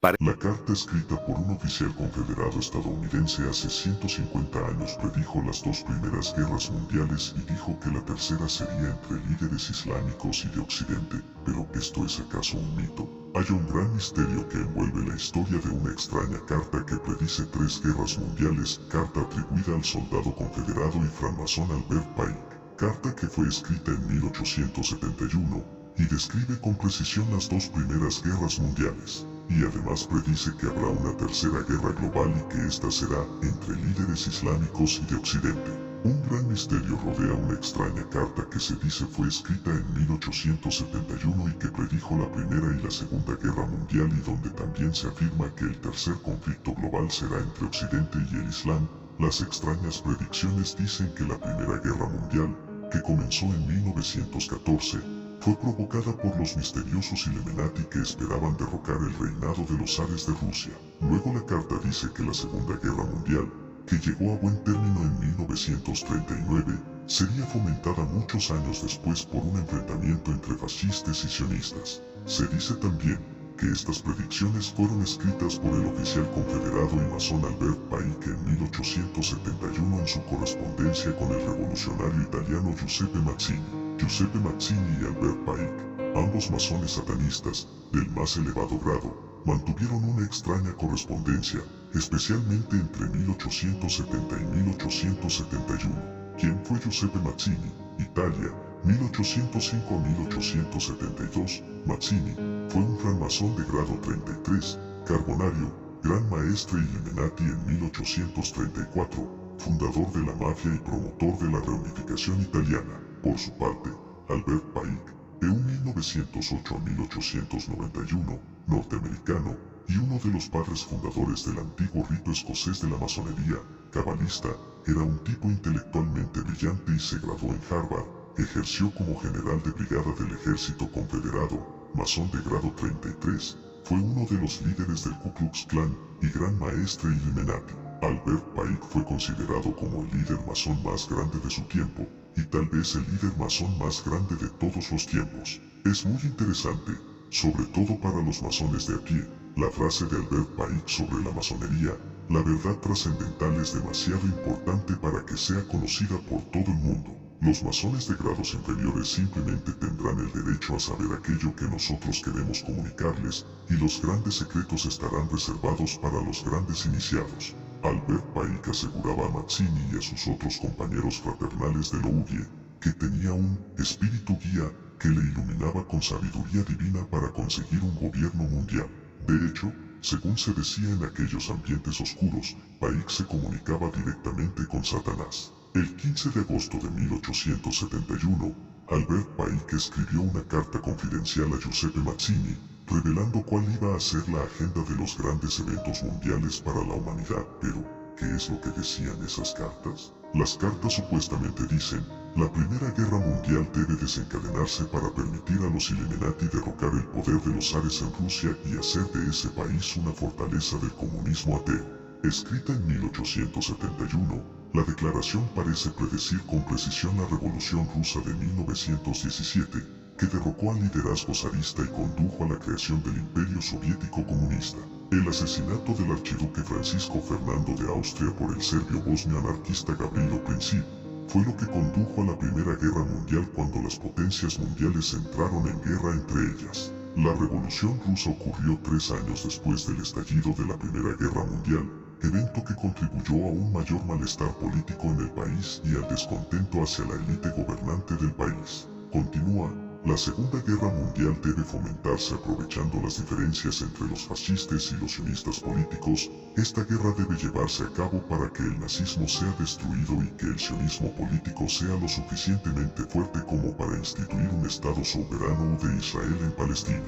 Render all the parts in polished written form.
La carta escrita por un oficial confederado estadounidense hace 150 años predijo las dos primeras guerras mundiales y dijo que la tercera sería entre líderes islámicos y de Occidente, pero ¿esto es acaso un mito? Hay un gran misterio que envuelve la historia de una extraña carta que predice tres guerras mundiales, carta atribuida al soldado confederado y francmasón Albert Pike, carta que fue escrita en 1871, y describe con precisión las dos primeras guerras mundiales, y además predice que habrá una tercera guerra global y que esta será entre líderes islámicos y de Occidente. Un gran misterio rodea una extraña carta que se dice fue escrita en 1871 y que predijo la Primera y la Segunda Guerra Mundial y donde también se afirma que el tercer conflicto global será entre Occidente y el Islam. Las extrañas predicciones dicen que la Primera Guerra Mundial, que comenzó en 1914, fue provocada por los misteriosos Illuminati que esperaban derrocar el reinado de los zares de Rusia. Luego la carta dice que la Segunda Guerra Mundial, que llegó a buen término en 1939, sería fomentada muchos años después por un enfrentamiento entre fascistas y sionistas. Se dice también que estas predicciones fueron escritas por el oficial confederado y masón Albert Pike en 1871 en su correspondencia con el revolucionario italiano Giuseppe Mazzini. Giuseppe Mazzini y Albert Pike, ambos masones satanistas, del más elevado grado, mantuvieron una extraña correspondencia, especialmente entre 1870 y 1871. ¿Quién fue Giuseppe Mazzini? Italia, 1805 a 1872. Mazzini fue un francmasón de grado 33, carbonario, gran maestre Illuminati en 1834, fundador de la mafia y promotor de la reunificación italiana. Por su parte, Albert Pike, de 1908 a 1891, norteamericano, y uno de los padres fundadores del antiguo rito escocés de la masonería, cabalista, era un tipo intelectualmente brillante y se graduó en Harvard, ejerció como general de brigada del ejército confederado, masón de grado 33, fue uno de los líderes del Ku Klux Klan y gran maestre Illuminati. Albert Pike fue considerado como el líder masón más grande de su tiempo, y tal vez el líder masón más grande de todos los tiempos. Es muy interesante, sobre todo para los masones de a pie, la frase de Albert Pike sobre la masonería: la verdad trascendental es demasiado importante para que sea conocida por todo el mundo. Los masones de grados inferiores simplemente tendrán el derecho a saber aquello que nosotros queremos comunicarles, y los grandes secretos estarán reservados para los grandes iniciados. Albert Pike aseguraba a Mazzini y a sus otros compañeros fraternales de Louvie que tenía un espíritu guía que le iluminaba con sabiduría divina para conseguir un gobierno mundial. De hecho, según se decía en aquellos ambientes oscuros, Pike se comunicaba directamente con Satanás. El 15 de agosto de 1871, Albert Pike escribió una carta confidencial a Giuseppe Mazzini, revelando cuál iba a ser la agenda de los grandes eventos mundiales para la humanidad. Pero, ¿qué es lo que decían esas cartas? Las cartas supuestamente dicen: la Primera Guerra Mundial debe desencadenarse para permitir a los Illuminati derrocar el poder de los zares en Rusia y hacer de ese país una fortaleza del comunismo ateo. Escrita en 1871, la declaración parece predecir con precisión la Revolución Rusa de 1917, que derrocó al liderazgo zarista y condujo a la creación del Imperio Soviético Comunista. El asesinato del archiduque Francisco Fernando de Austria por el serbio bosnio anarquista Gavrilo Princip fue lo que condujo a la Primera Guerra Mundial cuando las potencias mundiales entraron en guerra entre ellas. La Revolución Rusa ocurrió 3 años después del estallido de la Primera Guerra Mundial, evento que contribuyó a un mayor malestar político en el país y al descontento hacia la élite gobernante del país. Continúa: la Segunda Guerra Mundial debe fomentarse aprovechando las diferencias entre los fascistas y los sionistas políticos. Esta guerra debe llevarse a cabo para que el nazismo sea destruido y que el sionismo político sea lo suficientemente fuerte como para instituir un Estado soberano de Israel en Palestina.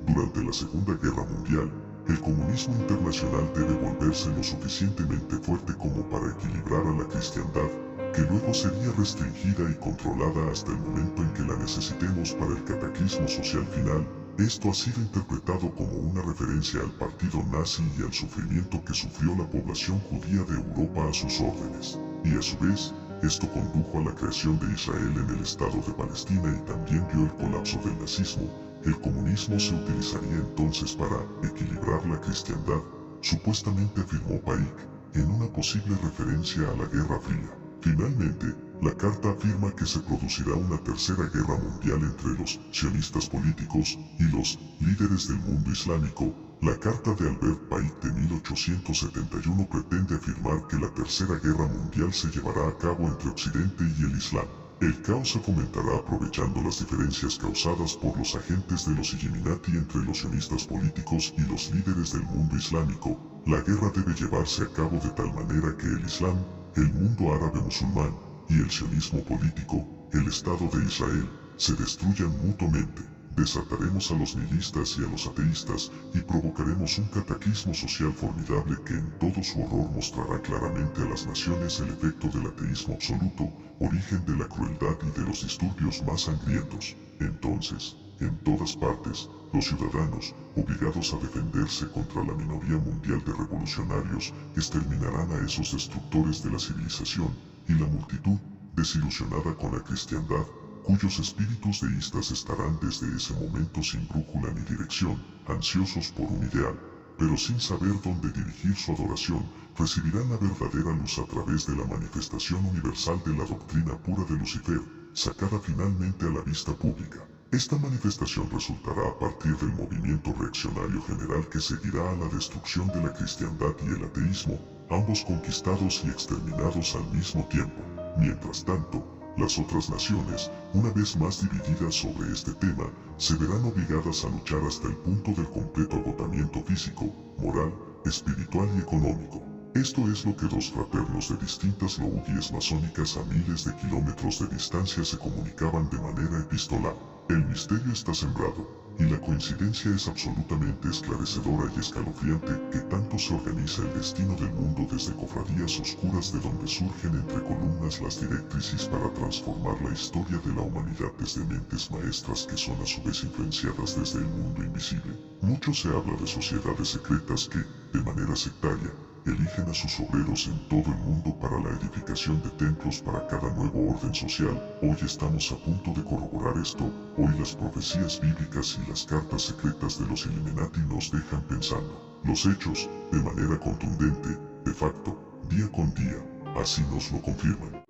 Durante la Segunda Guerra Mundial, el comunismo internacional debe volverse lo suficientemente fuerte como para equilibrar a la cristiandad, que luego sería restringida y controlada hasta el momento en que la necesitemos para el cataclismo social final. Esto ha sido interpretado como una referencia al partido nazi y al sufrimiento que sufrió la población judía de Europa a sus órdenes. Y a su vez, esto condujo a la creación de Israel en el Estado de Palestina y también vio el colapso del nazismo, El comunismo se utilizaría entonces para equilibrar la cristiandad, supuestamente afirmó Paik, en una posible referencia a la Guerra Fría. Finalmente, la carta afirma que se producirá una tercera guerra mundial entre los sionistas políticos y los líderes del mundo islámico. La carta de Albert Paik de 1871 pretende afirmar que la tercera guerra mundial se llevará a cabo entre Occidente y el Islam. El caos se fomentará aprovechando las diferencias causadas por los agentes de los Illuminati entre los sionistas políticos y los líderes del mundo islámico. La guerra debe llevarse a cabo de tal manera que el Islam, el mundo árabe musulmán y el sionismo político, el Estado de Israel, se destruyan mutuamente. Desataremos a los nihilistas y a los ateístas y provocaremos un cataclismo social formidable que en todo su horror mostrará claramente a las naciones el efecto del ateísmo absoluto, origen de la crueldad y de los disturbios más sangrientos. Entonces, en todas partes, los ciudadanos, obligados a defenderse contra la minoría mundial de revolucionarios, exterminarán a esos destructores de la civilización, y la multitud, desilusionada con la cristiandad, cuyos espíritus deístas estarán desde ese momento sin brújula ni dirección, ansiosos por un ideal, pero sin saber dónde dirigir su adoración, recibirán la verdadera luz a través de la manifestación universal de la doctrina pura de Lucifer, sacada finalmente a la vista pública. Esta manifestación resultará a partir del movimiento reaccionario general que seguirá a la destrucción de la cristiandad y el ateísmo, ambos conquistados y exterminados al mismo tiempo. Mientras tanto, las otras naciones, una vez más divididas sobre este tema, se verán obligadas a luchar hasta el punto del completo agotamiento físico, moral, espiritual y económico. Esto es lo que dos fraternos de distintas logias masónicas a miles de kilómetros de distancia se comunicaban de manera epistolar. El misterio está sembrado, y la coincidencia es absolutamente esclarecedora y escalofriante que tanto se organiza el destino del mundo desde cofradías oscuras de donde surgen entre columnas las directrices para transformar la historia de la humanidad desde mentes maestras que son a su vez influenciadas desde el mundo invisible. Mucho se habla de sociedades secretas que, de manera sectaria, eligen a sus obreros en todo el mundo para la edificación de templos para cada nuevo orden social. Hoy estamos a punto de corroborar esto, hoy las profecías bíblicas y las cartas secretas de los Illuminati nos dejan pensando. Los hechos, de manera contundente, de facto, día con día, así nos lo confirman.